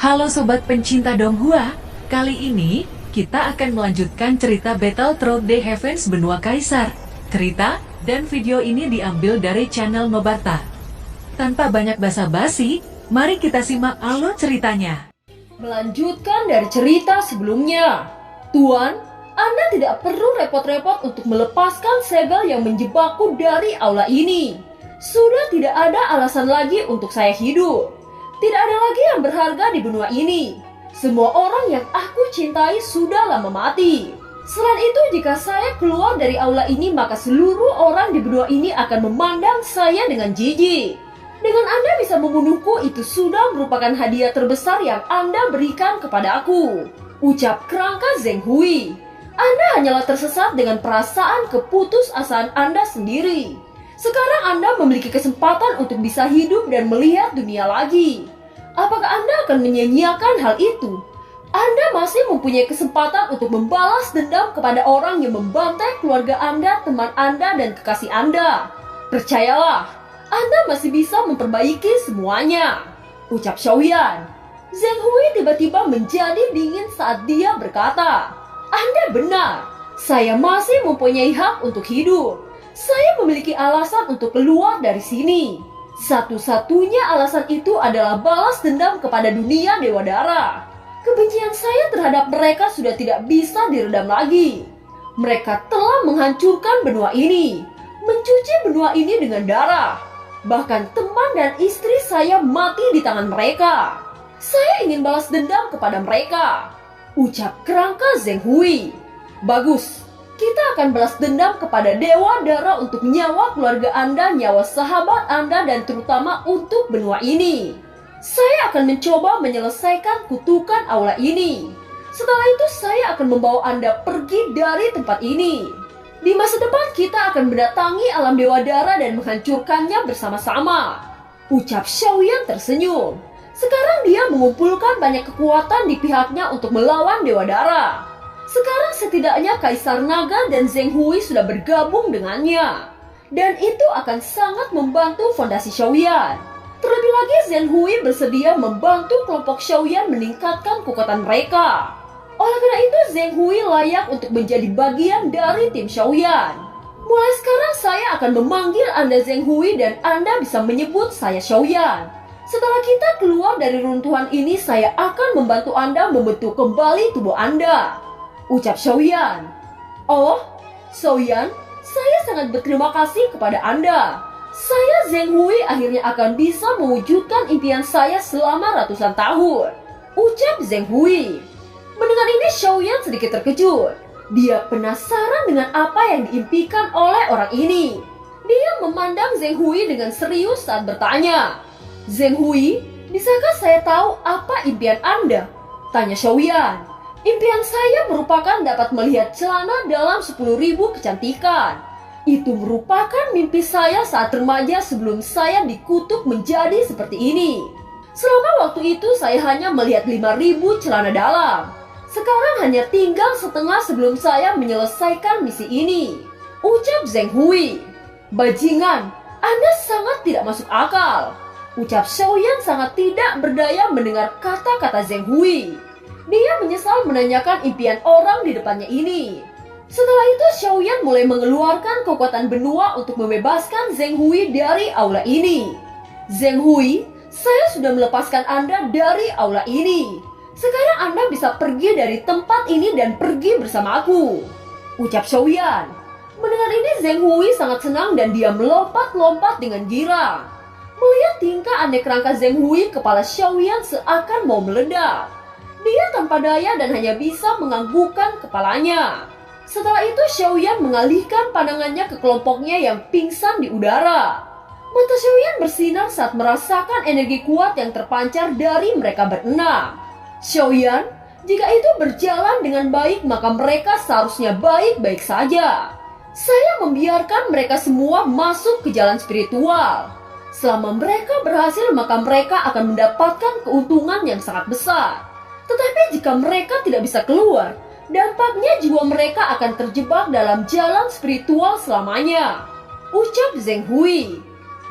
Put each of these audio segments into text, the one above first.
Halo Sobat pencinta Donghua, kali ini kita akan melanjutkan cerita Battle Through the Heavens Benua Kaisar. Cerita dan video ini diambil dari channel Nobarta. Tanpa banyak basa-basi, mari kita simak alur ceritanya. Melanjutkan dari cerita sebelumnya, Tuan, Anda tidak perlu repot-repot untuk melepaskan segel yang menjebakku dari aula ini. Sudah tidak ada alasan lagi untuk saya hidup. Tidak ada lagi yang berharga di benua ini. Semua orang yang aku cintai sudah lama mati. Selain itu, jika saya keluar dari aula ini, maka seluruh orang di benua ini akan memandang saya dengan jijik. Dengan Anda bisa membunuhku, itu sudah merupakan hadiah terbesar yang Anda berikan kepada aku. Ucap kerangka Zheng Hui. Anda hanyalah tersesat dengan perasaan keputusasaan Anda sendiri. Sekarang Anda memiliki kesempatan untuk bisa hidup dan melihat dunia lagi. Apakah Anda akan menyia-nyiakan hal itu? Anda masih mempunyai kesempatan untuk membalas dendam kepada orang yang membantai keluarga Anda, teman Anda, dan kekasih Anda. Percayalah, Anda masih bisa memperbaiki semuanya. Ucap Xiaoyan. Zheng Hui tiba-tiba menjadi dingin saat dia berkata, Anda benar, saya masih mempunyai hak untuk hidup. Saya memiliki alasan untuk keluar dari sini. Satu-satunya alasan itu adalah balas dendam kepada dunia Dewa Dara. Kebencian saya terhadap mereka sudah tidak bisa diredam lagi. Mereka telah menghancurkan benua ini, mencuci benua ini dengan darah. Bahkan teman dan istri saya mati di tangan mereka. Saya ingin balas dendam kepada mereka. Ucap kerangka Zheng Hui. Bagus. Kita akan balas dendam kepada Dewa Dara untuk nyawa keluarga Anda, nyawa sahabat Anda, dan terutama untuk benua ini. Saya akan mencoba menyelesaikan kutukan aula ini. Setelah itu saya akan membawa Anda pergi dari tempat ini. Di masa depan kita akan mendatangi alam Dewa Dara dan menghancurkannya bersama-sama. Ucap Xiaoyan tersenyum. Sekarang dia mengumpulkan banyak kekuatan di pihaknya untuk melawan Dewa Dara. Sekarang setidaknya Kaisar Naga dan Zheng Hui sudah bergabung dengannya. Dan itu akan sangat membantu fondasi Xiaoyan. Terlebih lagi Zheng Hui bersedia membantu kelompok Xiaoyan meningkatkan kekuatan mereka. Oleh karena itu Zheng Hui layak untuk menjadi bagian dari tim Xiaoyan. Mulai sekarang saya akan memanggil Anda Zheng Hui dan Anda bisa menyebut saya Xiaoyan. Setelah kita keluar dari runtuhan ini, saya akan membantu Anda membentuk kembali tubuh Anda. Ucap Xiaoyan. Oh, Xiaoyan, saya sangat berterima kasih kepada Anda. Saya Zheng Hui akhirnya akan bisa mewujudkan impian saya selama ratusan tahun. Ucap Zheng Hui. Mendengar ini Xiaoyan sedikit terkejut. Dia penasaran dengan apa yang diimpikan oleh orang ini. Dia memandang Zheng Hui dengan serius saat bertanya. Zheng Hui, bisakah saya tahu apa impian Anda? Tanya Xiaoyan. Impian saya merupakan dapat melihat celana dalam 10.000 kecantikan. Itu merupakan mimpi saya saat remaja sebelum saya dikutuk menjadi seperti ini. Selama waktu itu saya hanya melihat 5.000 celana dalam. Sekarang hanya tinggal setengah sebelum saya menyelesaikan misi ini. Ucap Zheng Hui. Bajingan, Anda sangat tidak masuk akal. Ucap Xiaoyan sangat tidak berdaya mendengar kata-kata Zheng Hui. Dia menyesal menanyakan impian orang di depannya ini. Setelah itu Xiaoyan mulai mengeluarkan kekuatan benua untuk membebaskan Zheng Hui dari aula ini. Zheng Hui, saya sudah melepaskan Anda dari aula ini. Sekarang Anda bisa pergi dari tempat ini dan pergi bersama aku. Ucap Xiaoyan. Mendengar ini Zheng Hui sangat senang dan dia melompat-lompat dengan girang. Melihat tingkah aneh kerangka Zheng Hui, kepala Xiaoyan seakan mau meledak. Dia tanpa daya dan hanya bisa menganggukkan kepalanya. Setelah itu Xiaoyan mengalihkan pandangannya ke kelompoknya yang pingsan di udara. Mata Xiaoyan bersinar saat merasakan energi kuat yang terpancar dari mereka berenam. Xiaoyan, jika itu berjalan dengan baik maka mereka seharusnya baik-baik saja. Saya membiarkan mereka semua masuk ke jalan spiritual. Selama mereka berhasil maka mereka akan mendapatkan keuntungan yang sangat besar. Tetapi jika mereka tidak bisa keluar, dampaknya jiwa mereka akan terjebak dalam jalan spiritual selamanya. Ucap Zheng Hui.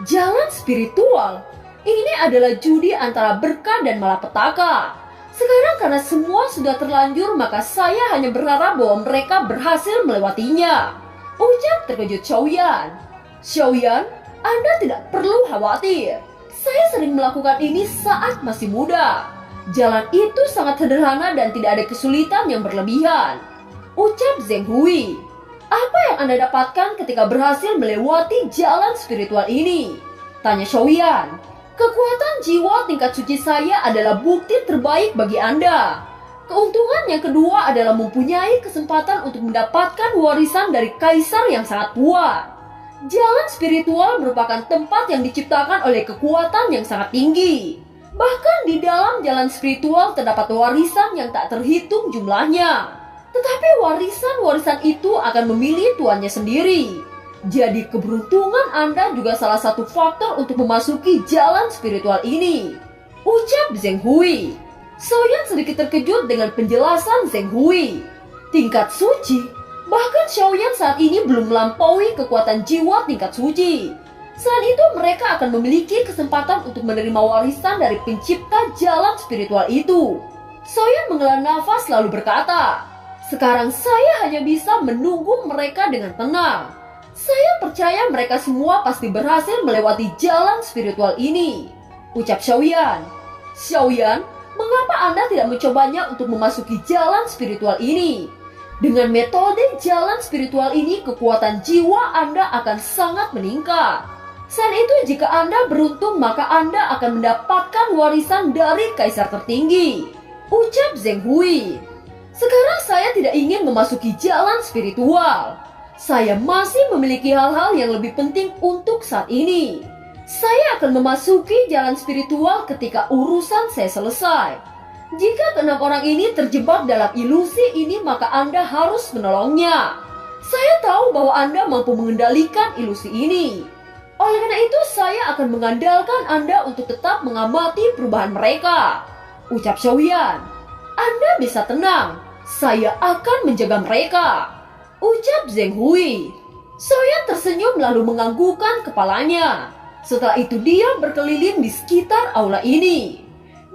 Jalan spiritual? Ini adalah judi antara berkah dan malapetaka. Sekarang karena semua sudah terlanjur, maka saya hanya berharap bahwa mereka berhasil melewatinya. Ucap terkejut Xiaoyan. Xiaoyan, Anda tidak perlu khawatir. Saya sering melakukan ini saat masih muda. Jalan itu sangat sederhana dan tidak ada kesulitan yang berlebihan. Ucap Zheng Hui. Apa yang Anda dapatkan ketika berhasil melewati jalan spiritual ini? Tanya Xiaoyan. Kekuatan jiwa tingkat suci saya adalah bukti terbaik bagi Anda. Keuntungan yang kedua adalah mempunyai kesempatan untuk mendapatkan warisan dari kaisar yang sangat kuat. Jalan spiritual merupakan tempat yang diciptakan oleh kekuatan yang sangat tinggi. Bahkan di dalam jalan spiritual terdapat warisan yang tak terhitung jumlahnya. Tetapi warisan-warisan itu akan memilih tuannya sendiri. Jadi keberuntungan Anda juga salah satu faktor untuk memasuki jalan spiritual ini. Ucap Zheng Hui. Xiaoyan sedikit terkejut dengan penjelasan Zheng Hui. Tingkat suci? Bahkan Xiaoyan saat ini belum melampaui kekuatan jiwa tingkat suci. Selain itu mereka akan memiliki kesempatan untuk menerima warisan dari pencipta jalan spiritual itu. Xiaoyan menghela nafas lalu berkata, sekarang saya hanya bisa menunggu mereka dengan tenang. Saya percaya mereka semua pasti berhasil melewati jalan spiritual ini. Ucap Xiaoyan. Xiaoyan, mengapa Anda tidak mencobanya untuk memasuki jalan spiritual ini? Dengan metode jalan spiritual ini, kekuatan jiwa Anda akan sangat meningkat. Selain itu, jika Anda beruntung, maka Anda akan mendapatkan warisan dari kaisar tertinggi. Ucap Zheng Hui. Sekarang saya tidak ingin memasuki jalan spiritual. Saya masih memiliki hal-hal yang lebih penting untuk saat ini. Saya akan memasuki jalan spiritual ketika urusan saya selesai. Jika keenam orang ini terjebak dalam ilusi ini, maka Anda harus menolongnya. Saya tahu bahwa Anda mampu mengendalikan ilusi ini. Oleh karena itu, saya akan mengandalkan Anda untuk tetap mengamati perubahan mereka. Ucap Xiaoyan. Anda bisa tenang. Saya akan menjaga mereka. Ucap Zheng Hui. Xiaoyan tersenyum lalu menganggukkan kepalanya. Setelah itu dia berkeliling di sekitar aula ini.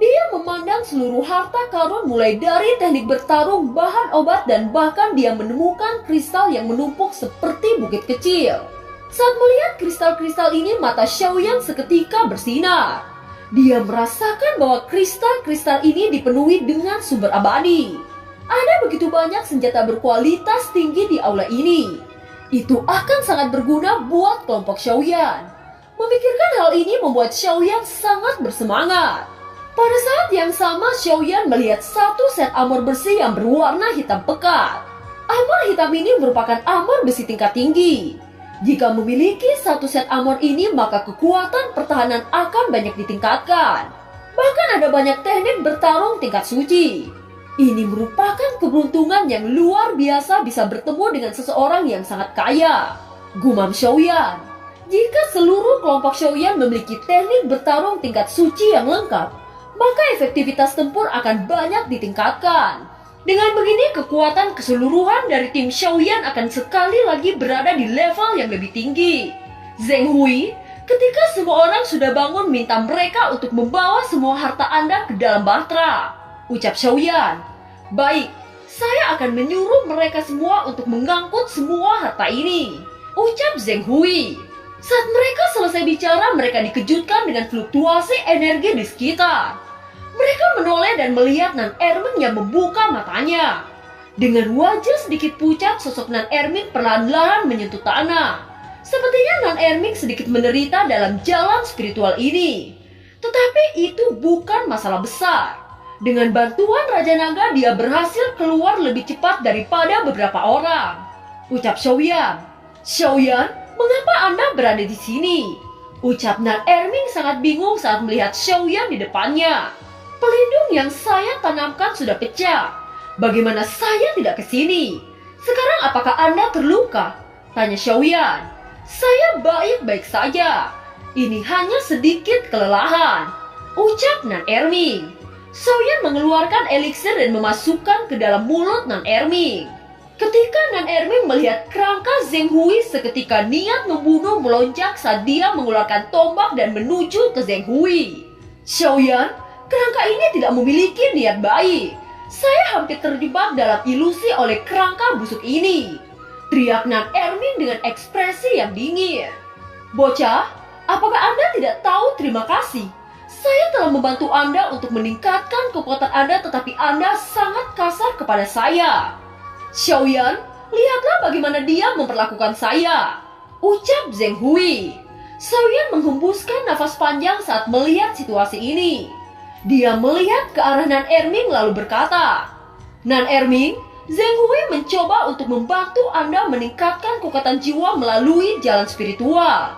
Dia memandang seluruh harta karun mulai dari teknik bertarung, bahan obat, dan bahkan dia menemukan kristal yang menumpuk seperti bukit kecil. Saat melihat kristal-kristal ini, mata Xiaoyan seketika bersinar. Dia merasakan bahwa kristal-kristal ini dipenuhi dengan sumber abadi. Ada begitu banyak senjata berkualitas tinggi di aula ini. Itu akan sangat berguna buat kelompok Xiaoyan. Memikirkan hal ini membuat Xiaoyan sangat bersemangat. Pada saat yang sama, Xiaoyan melihat satu set armor besi yang berwarna hitam pekat. Armor hitam ini merupakan armor besi tingkat tinggi. Jika memiliki satu set armor ini, maka kekuatan pertahanan akan banyak ditingkatkan. Bahkan ada banyak teknik bertarung tingkat suci. Ini merupakan keberuntungan yang luar biasa bisa bertemu dengan seseorang yang sangat kaya. Gumam Xiaoyan. Jika seluruh kelompok Xiaoyan memiliki teknik bertarung tingkat suci yang lengkap, maka efektivitas tempur akan banyak ditingkatkan. Dengan begini, kekuatan keseluruhan dari tim Xiaoyan akan sekali lagi berada di level yang lebih tinggi. Zheng Hui, ketika semua orang sudah bangun, minta mereka untuk membawa semua harta Anda ke dalam bahtera. Ucap Xiaoyan. Baik, saya akan menyuruh mereka semua untuk mengangkut semua harta ini. Ucap Zheng Hui. Saat mereka selesai bicara, mereka dikejutkan dengan fluktuasi energi di sekitar. Mereka menoleh dan melihat Nan Erming yang membuka matanya. Dengan wajah sedikit pucat, sosok Nan Erming perlahan-lahan menyentuh tanah. Sepertinya Nan Erming sedikit menderita dalam jalan spiritual ini. Tetapi itu bukan masalah besar. Dengan bantuan Raja Naga, dia berhasil keluar lebih cepat daripada beberapa orang. Ucap Xiaoyan. Xiaoyan, mengapa Anda berada di sini? Ucap Nan Erming sangat bingung saat melihat Xiaoyan di depannya. Pelindung yang saya tanamkan sudah pecah. Bagaimana saya tidak ke sini? Sekarang apakah Anda terluka? Tanya Xiaoyan. Saya baik-baik saja. Ini hanya sedikit kelelahan. Ucap Nan Erming. Xiaoyan mengeluarkan eliksir dan memasukkan ke dalam mulut Nan Erming. Ketika Nan Erming melihat kerangka Zheng Hui, seketika niat membunuh melonjak saat dia mengeluarkan tombak dan menuju ke Zheng Hui. Xiaoyan, Kerangka ini tidak memiliki niat baik. Saya hampir terjebak dalam ilusi oleh kerangka busuk ini. Teriak Nan Erming dengan ekspresi yang dingin. Bocah, apakah Anda tidak tahu terima kasih? Saya telah membantu Anda untuk meningkatkan kekuatan Anda, tetapi Anda sangat kasar kepada saya. Xiaoyan, lihatlah bagaimana dia memperlakukan saya, ucap Zheng Hui. Xiaoyan menghembuskan nafas panjang saat melihat situasi ini. Dia melihat ke arah Nan Erming lalu berkata, Nan Erming, Zheng Hui mencoba untuk membantu Anda meningkatkan kekuatan jiwa melalui jalan spiritual.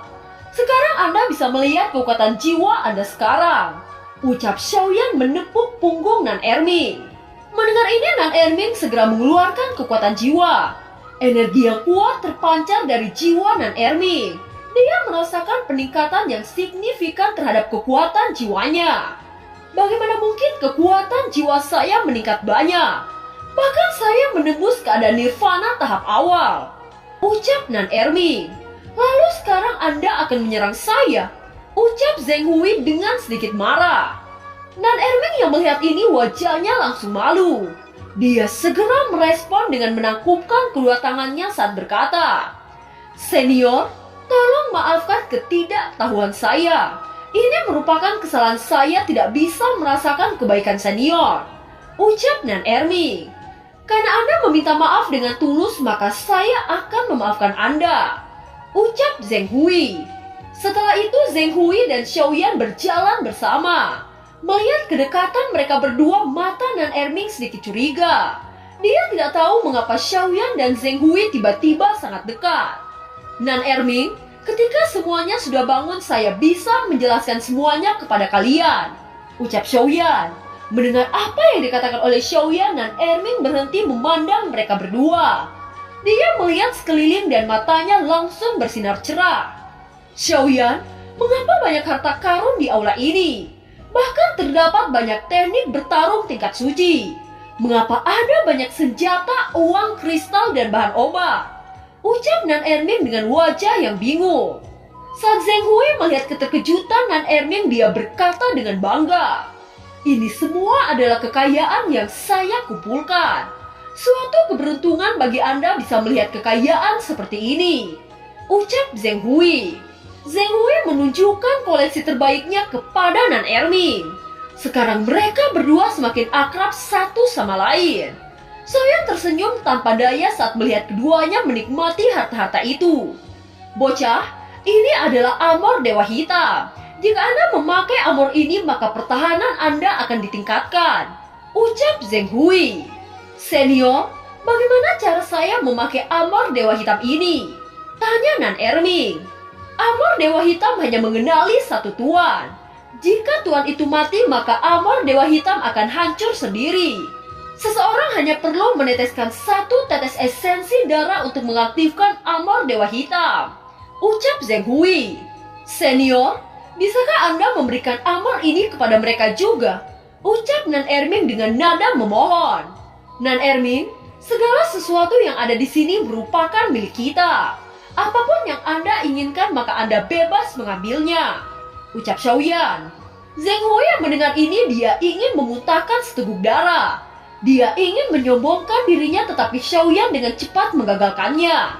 Sekarang Anda bisa melihat kekuatan jiwa Anda sekarang, ucap Xiaoyan menepuk punggung Nan Erming. Mendengar ini, Nan Erming segera mengeluarkan kekuatan jiwa. Energi yang kuat terpancar dari jiwa Nan Erming. Dia merasakan peningkatan yang signifikan terhadap kekuatan jiwanya. Bagaimana mungkin kekuatan jiwa saya meningkat banyak? Bahkan saya menembus keadaan nirvana tahap awal, ucap Nan Erming. Lalu sekarang Anda akan menyerang saya, ucap Zheng Hui dengan sedikit marah. Nan Erming yang melihat ini wajahnya langsung malu. Dia segera merespon dengan menangkupkan kedua tangannya saat berkata, Senior, tolong maafkan ketidaktahuan saya. Ini merupakan kesalahan saya tidak bisa merasakan kebaikan senior, ucap Nan Erming. Karena Anda meminta maaf dengan tulus, maka saya akan memaafkan Anda, ucap Zheng Hui. Setelah itu Zheng Hui dan Xiaoyan berjalan bersama. Melihat kedekatan mereka berdua, mata Nan Erming sedikit curiga. Dia tidak tahu mengapa Xiaoyan dan Zheng Hui tiba-tiba sangat dekat. Nan Erming, ketika semuanya sudah bangun, saya bisa menjelaskan semuanya kepada kalian, ucap Xiaoyan. Mendengar apa yang dikatakan oleh Xiaoyan, Nan Erming berhenti memandang mereka berdua. Dia melihat sekeliling dan matanya langsung bersinar cerah. Xiaoyan, mengapa banyak harta karun di aula ini? Bahkan terdapat banyak teknik bertarung tingkat suci. Mengapa ada banyak senjata, uang, kristal, dan bahan obat? Ucap Nan Erming dengan wajah yang bingung. Saat Zheng Hui melihat keterkejutan Nan Erming, dia berkata dengan bangga, ini semua adalah kekayaan yang saya kumpulkan. Suatu keberuntungan bagi Anda bisa melihat kekayaan seperti ini, ucap Zheng Hui. Zheng Hui menunjukkan koleksi terbaiknya kepada Nan Erming. Sekarang mereka berdua semakin akrab satu sama lain. Xiaoyan tersenyum tanpa daya saat melihat keduanya menikmati harta-harta itu. Bocah, ini adalah armor Dewa Hitam. Jika Anda memakai armor ini, maka pertahanan Anda akan ditingkatkan, ucap Zheng Hui. Senior, bagaimana cara saya memakai armor Dewa Hitam ini? Tanya Nan Erming. Armor Dewa Hitam hanya mengenali satu tuan. Jika tuan itu mati, maka armor Dewa Hitam akan hancur sendiri. Seseorang hanya perlu meneteskan satu tetes esensi darah untuk mengaktifkan armor Dewa Hitam, ucap Zheng Hui. Senior, bisakah Anda memberikan armor ini kepada mereka juga? Ucap Nan Erming dengan nada memohon. Nan Erming, segala sesuatu yang ada di sini merupakan milik kita. Apapun yang Anda inginkan, maka Anda bebas mengambilnya, ucap Xiaoyan. Zheng Hui yang mendengar ini, dia ingin memuntahkan seteguk darah. Dia ingin menyombongkan dirinya, tetapi Xiaoyan dengan cepat menggagalkannya.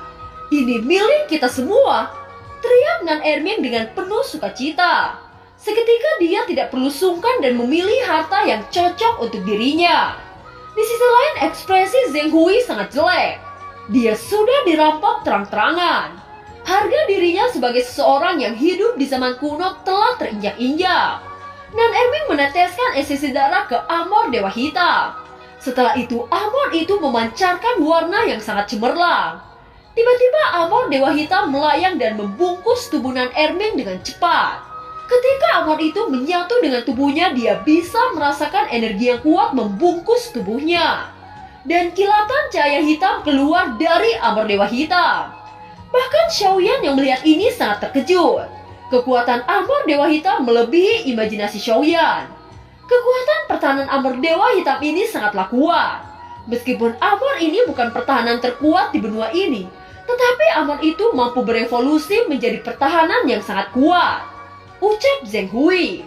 Ini milik kita semua, teriak Nan Erming dengan penuh sukacita. Seketika dia tidak perlu sungkan dan memilih harta yang cocok untuk dirinya. Di sisi lain, ekspresi Zheng Hui sangat jelek. Dia sudah dirampok terang-terangan. Harga dirinya sebagai seseorang yang hidup di zaman kuno telah terinjak-injak. Nan Erming meneteskan esensi darah ke armor Dewa Hitam. Setelah itu, armor itu memancarkan warna yang sangat cemerlang. Tiba-tiba armor Dewa Hitam melayang dan membungkus tubuh Nan Erming dengan cepat. Ketika armor itu menyatu dengan tubuhnya, dia bisa merasakan energi yang kuat membungkus tubuhnya. Dan kilatan cahaya hitam keluar dari armor Dewa Hitam. Bahkan Xiaoyan yang melihat ini sangat terkejut. Kekuatan armor Dewa Hitam melebihi imajinasi Xiaoyan. Kekuatan pertahanan armor Dewa Hitam ini sangatlah kuat. Meskipun armor ini bukan pertahanan terkuat di benua ini, tetapi armor itu mampu berevolusi menjadi pertahanan yang sangat kuat, ucap Zheng Hui.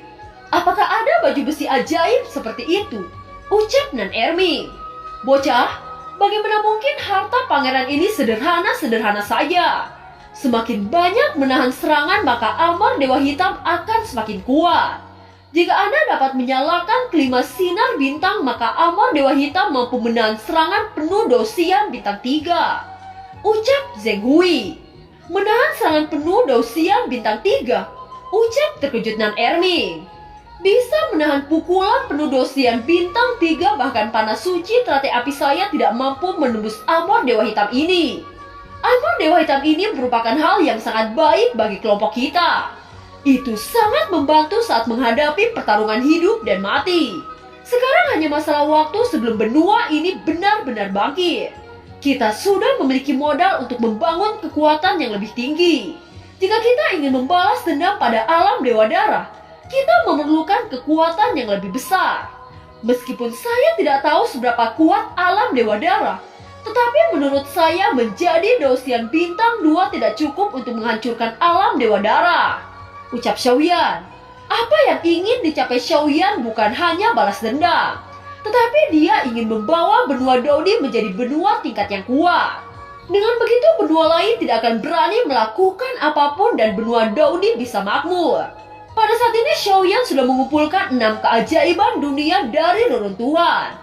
Apakah ada baju besi ajaib seperti itu? Ucap Nan Erming. Bocah, bagaimana mungkin harta pangeran ini sederhana-sederhana saja? Semakin banyak menahan serangan, maka amarah Dewa Hitam akan semakin kuat. Jika Anda dapat menyalakan kelima sinar bintang, maka amarah Dewa Hitam mampu menahan serangan penuh Dosian bintang 3. Ucap Zheng Hui. Menahan serangan penuh Dosian bintang 3. Ucap terkejut Nan Erming. Bisa menahan pukulan penuh Dosian bintang 3, bahkan panas suci teratai api saya tidak mampu menembus amarah Dewa Hitam ini. Amarah Dewa Hitam ini merupakan hal yang sangat baik bagi kelompok kita. Itu sangat membantu saat menghadapi pertarungan hidup dan mati. Sekarang hanya masalah waktu sebelum benua ini benar-benar bangkit. Kita sudah memiliki modal untuk membangun kekuatan yang lebih tinggi. Jika kita ingin membalas dendam pada alam Dewa Darah, kita memerlukan kekuatan yang lebih besar. Meskipun saya tidak tahu seberapa kuat alam Dewa Darah, tetapi menurut saya menjadi Dosian bintang 2 tidak cukup untuk menghancurkan alam Dewa Darah. Ucap Xiaoyan. Apa yang ingin dicapai Xiaoyan bukan hanya balas dendam, tetapi dia ingin membawa benua Dodi menjadi benua tingkat yang kuat. Dengan begitu benua lain tidak akan berani melakukan apapun dan benua Dodi bisa makmur. Pada saat ini Xiaoyan sudah mengumpulkan 6 keajaiban dunia dari reruntuhan.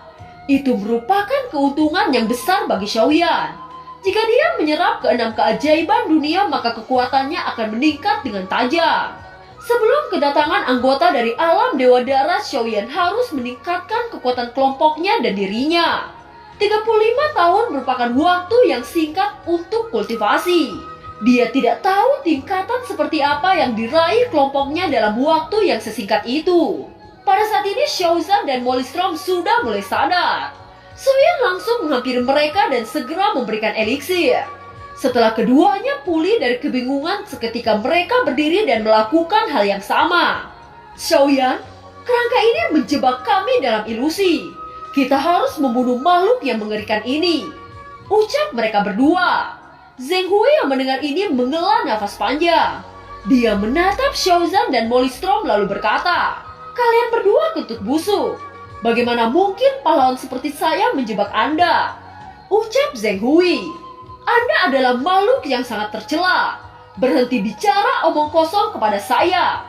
Itu merupakan keuntungan yang besar bagi Xiaoyan. Jika dia menyerap ke 6 keajaiban dunia, maka kekuatannya akan meningkat dengan tajam. Sebelum kedatangan anggota dari alam Dewa Darah, Xiaoyan harus meningkatkan kekuatan kelompoknya dan dirinya. 35 tahun merupakan waktu yang singkat untuk kultivasi. Dia tidak tahu tingkatan seperti apa yang diraih kelompoknya dalam waktu yang sesingkat itu. Pada saat ini Xiaozan dan Molistrom sudah mulai sadar. Xiaoyan langsung menghampiri mereka dan segera memberikan eliksir. Setelah keduanya pulih dari kebingungan, seketika mereka berdiri dan melakukan hal yang sama. Xiaoyan, kerangka ini menjebak kami dalam ilusi. Kita harus membunuh makhluk yang mengerikan ini. Ucap mereka berdua. Zheng Hui yang mendengar ini menghela nafas panjang. Dia menatap Xiaozan dan Molistrom lalu berkata, "Kalian berdua kentut busuk. Bagaimana mungkin pahlawan seperti saya menjebak Anda?" Ucap Zheng Hui. "Anda adalah makhluk yang sangat tercela. Berhenti bicara omong kosong kepada saya."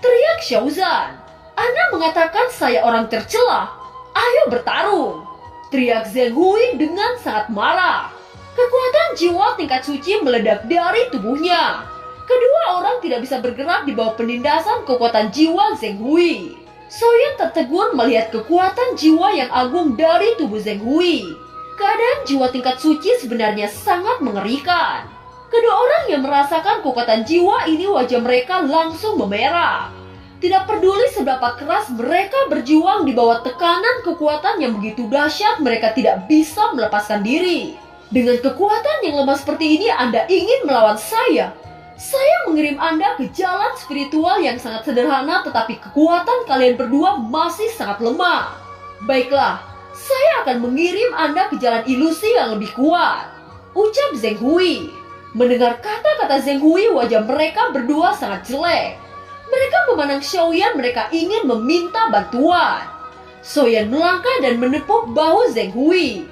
Teriak Xiaozan. "Anda mengatakan saya orang tercela? Ayo bertarung!" Teriak Zheng Hui dengan sangat marah. Kekuatan jiwa tingkat suci meledak dari tubuhnya. Kedua orang tidak bisa bergerak di bawah penindasan kekuatan jiwa Zheng Hui. Xiaoyan tertegun melihat kekuatan jiwa yang agung dari tubuh Zheng Hui. Keadaan jiwa tingkat suci sebenarnya sangat mengerikan. Kedua orang yang merasakan kekuatan jiwa ini, wajah mereka langsung memerah. Tidak peduli seberapa keras mereka berjuang di bawah tekanan kekuatan yang begitu dahsyat, mereka tidak bisa melepaskan diri. Dengan kekuatan yang lemah seperti ini, Anda ingin melawan saya? Saya mengirim Anda ke jalan spiritual yang sangat sederhana, tetapi kekuatan kalian berdua masih sangat lemah. Baiklah, saya akan mengirim Anda ke jalan ilusi yang lebih kuat. Ucap Zheng Hui. Mendengar kata-kata Zheng Hui, wajah mereka berdua sangat jelek. Mereka memandang Xiaoyan, mereka ingin meminta bantuan. Xiaoyan melangkah dan menepuk bahu Zheng Hui.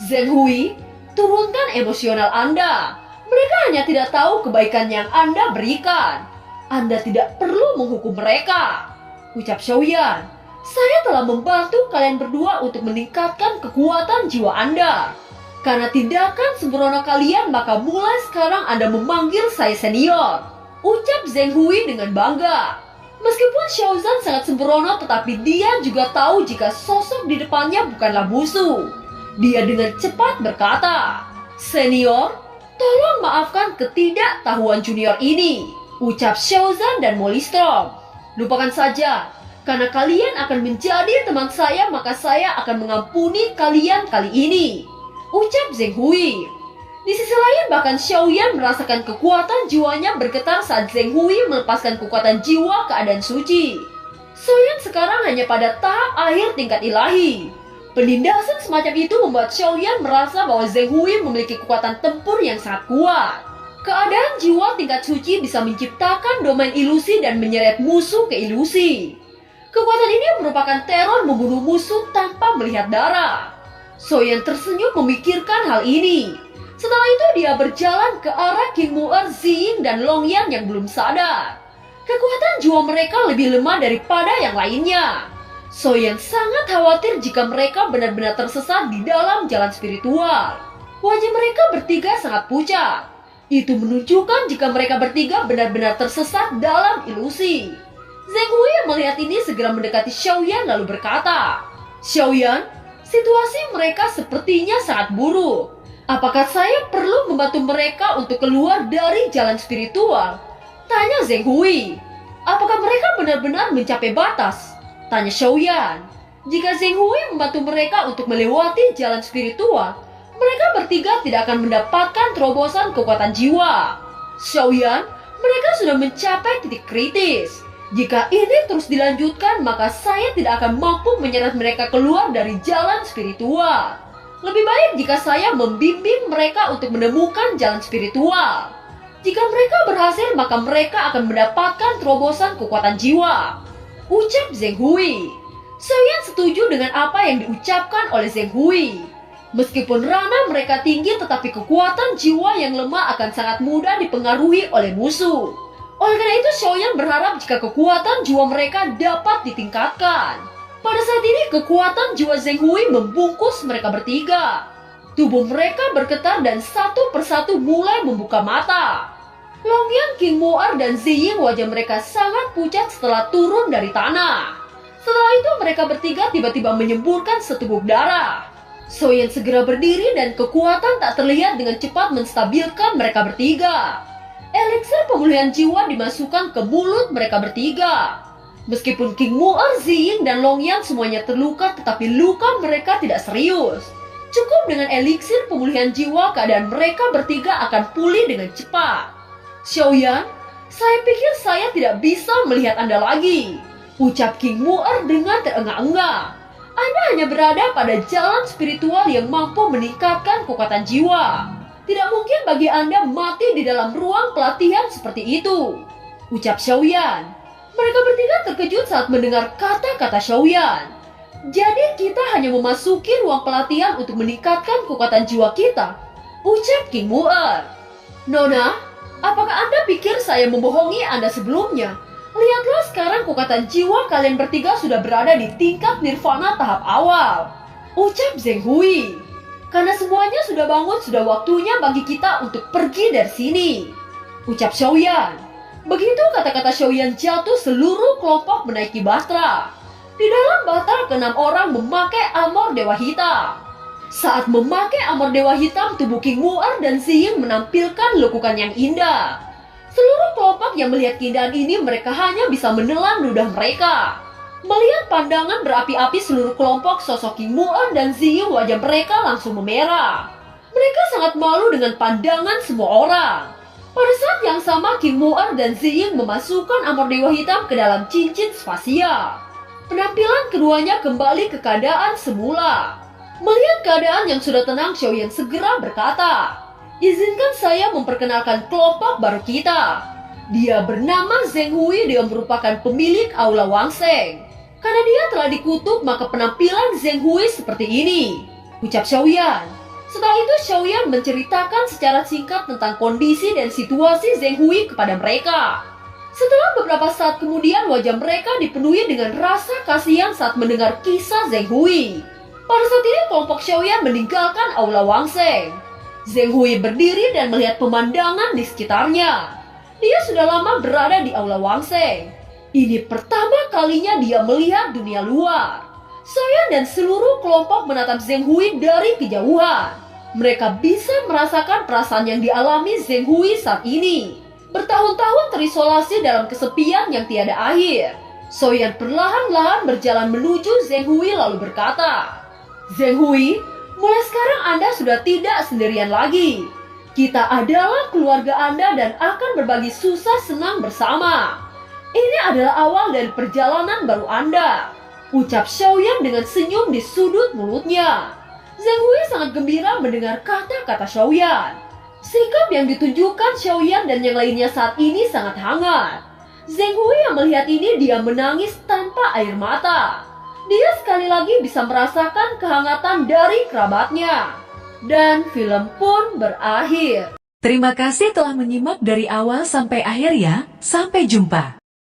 Zheng Hui, turunkan emosional Anda. Mereka hanya tidak tahu kebaikan yang Anda berikan. Anda tidak perlu menghukum mereka. Ucap Xiaoyan. Saya telah membantu kalian berdua untuk meningkatkan kekuatan jiwa Anda. Karena tindakan sembrono kalian, maka mulai sekarang Anda memanggil saya senior. Ucap Zheng Hui dengan bangga. Meskipun Xiaozan sangat sembrono, tetapi dia juga tahu jika sosok di depannya bukanlah musuh. Dia dengan cepat berkata, "Senior, tolong maafkan ketidaktahuan junior ini." Ucap Xiaozan dan Molistrom. "Lupakan saja, karena kalian akan menjadi teman saya, maka saya akan mengampuni kalian kali ini." Ucap Zheng Hui. Di sisi lain, bahkan Xiaoyan merasakan kekuatan jiwanya bergetar saat Zheng Hui melepaskan kekuatan jiwa keadaan suci. Xiaoyan sekarang hanya pada tahap akhir tingkat ilahi. Penindasan semacam itu membuat Xiaoyan merasa bahwa Zheng Hui memiliki kekuatan tempur yang sangat kuat. Keadaan jiwa tingkat suci bisa menciptakan domain ilusi dan menyeret musuh ke ilusi. Kekuatan ini merupakan teror membunuh musuh tanpa melihat darah. Soyan tersenyum memikirkan hal ini. Setelah itu dia berjalan ke arah King Mu'er, Ziying, dan Longyan yang belum sadar. Kekuatan jiwa mereka lebih lemah daripada yang lainnya. Soyan sangat khawatir jika mereka benar-benar tersesat di dalam jalan spiritual. Wajah mereka bertiga sangat pucat. Itu menunjukkan jika mereka bertiga benar-benar tersesat dalam ilusi. Zheng Hui yang melihat ini segera mendekati Xiaoyan lalu berkata, "Xiaoyan, situasi mereka sepertinya sangat buruk. Apakah saya perlu membantu mereka untuk keluar dari jalan spiritual?" Tanya Zheng Hui. "Apakah mereka benar-benar mencapai batas?" Tanya Xiaoyan. Jika Zheng Hui membantu mereka untuk melewati jalan spiritual, mereka bertiga tidak akan mendapatkan terobosan kekuatan jiwa. Xiaoyan, mereka sudah mencapai titik kritis. Jika ini terus dilanjutkan, maka saya tidak akan mampu menyeret mereka keluar dari jalan spiritual. Lebih baik jika saya membimbing mereka untuk menemukan jalan spiritual. Jika mereka berhasil, maka mereka akan mendapatkan terobosan kekuatan jiwa. Ucap Zheng Hui. Xiaoyan setuju dengan apa yang diucapkan oleh Zheng Hui. Meskipun rana mereka tinggi, tetapi kekuatan jiwa yang lemah akan sangat mudah dipengaruhi oleh musuh. Oleh karena itu, Xiaoyan berharap jika kekuatan jiwa mereka dapat ditingkatkan. Pada saat ini, kekuatan jiwa Zheng Hui membungkus mereka bertiga. Tubuh mereka bergetar dan satu persatu mulai membuka mata. Longyan, King Mu'er, dan Ziying wajah mereka sangat pucat setelah turun dari tanah. Setelah itu, mereka bertiga tiba-tiba menyemburkan seteguk darah. Soyan segera berdiri dan kekuatan tak terlihat dengan cepat menstabilkan mereka bertiga. Elixir pemulihan jiwa dimasukkan ke mulut mereka bertiga. Meskipun King Mu'er, Ziying, dan Longyan semuanya terluka, tetapi luka mereka tidak serius. Cukup dengan elixir pemulihan jiwa, keadaan mereka bertiga akan pulih dengan cepat. "Xiaoyan, saya pikir saya tidak bisa melihat Anda lagi," ucap King Mu'er dengan terengah-engah. "Anda hanya berada pada jalan spiritual yang mampu meningkatkan kekuatan jiwa. Tidak mungkin bagi Anda mati di dalam ruang pelatihan seperti itu," ucap Xiaoyan. Mereka bertiga terkejut saat mendengar kata-kata Xiaoyan. "Jadi kita hanya memasuki ruang pelatihan untuk meningkatkan kekuatan jiwa kita," ucap King Mu'er. "Nona, apakah Anda pikir saya membohongi Anda sebelumnya? Lihatlah sekarang kekuatan jiwa kalian bertiga sudah berada di tingkat nirvana tahap awal," ucap Zheng Hui. "Karena semuanya sudah bangun, sudah waktunya bagi kita untuk pergi dari sini," ucap Xiaoyan. Begitu kata-kata Xiaoyan jatuh, seluruh kelompok menaiki Batra. Di dalam Batra, ke-6 orang memakai armor Dewa Hitam. Saat memakai armor Dewa Hitam, tubuh King Mu'er dan Ziying menampilkan lekukan yang indah. Seluruh kelompok yang melihat keindahan ini, mereka hanya bisa menelan ludah mereka. Melihat pandangan berapi-api seluruh kelompok, sosok King Mu'er dan Ziying, wajah mereka langsung memerah. Mereka sangat malu dengan pandangan semua orang. Pada saat yang sama, King Mu'er dan Ziying memasukkan armor Dewa Hitam ke dalam cincin spasial. Penampilan keduanya kembali ke keadaan semula. Melihat keadaan yang sudah tenang, Xiaoyan segera berkata, "Izinkan saya memperkenalkan kelompok baru kita. Dia bernama Zheng Hui, dia merupakan pemilik Aula Wangseng. Karena dia telah dikutuk, maka penampilan Zheng Hui seperti ini," ucap Xiaoyan. Setelah itu, Xiaoyan menceritakan secara singkat tentang kondisi dan situasi Zheng Hui kepada mereka. Setelah beberapa saat kemudian, wajah mereka dipenuhi dengan rasa kasihan saat mendengar kisah Zheng Hui. Pada saat ini, kelompok Xiaoyan meninggalkan Aula Wangseng. Zheng Hui berdiri dan melihat pemandangan di sekitarnya. Dia sudah lama berada di Aula Wangseng. Ini pertama kalinya dia melihat dunia luar. Xiaoyan dan seluruh kelompok menatap Zheng Hui dari kejauhan. Mereka bisa merasakan perasaan yang dialami Zheng Hui saat ini. Bertahun-tahun terisolasi dalam kesepian yang tiada akhir. Xiaoyan perlahan-lahan berjalan menuju Zheng Hui lalu berkata, "Zheng Hui, mulai sekarang Anda sudah tidak sendirian lagi. Kita adalah keluarga Anda dan akan berbagi susah senang bersama. Ini adalah awal dari perjalanan baru Anda," ucap Xiaoyan dengan senyum di sudut mulutnya. Zheng Hui sangat gembira mendengar kata-kata Xiaoyan. Sikap yang ditunjukkan Xiaoyan dan yang lainnya saat ini sangat hangat. Zheng Hui yang melihat ini dia menangis tanpa air mata. Dia sekali lagi bisa merasakan kehangatan dari kerabatnya. Dan film pun berakhir. Terima kasih telah menyimak dari awal sampai akhir ya. Sampai jumpa.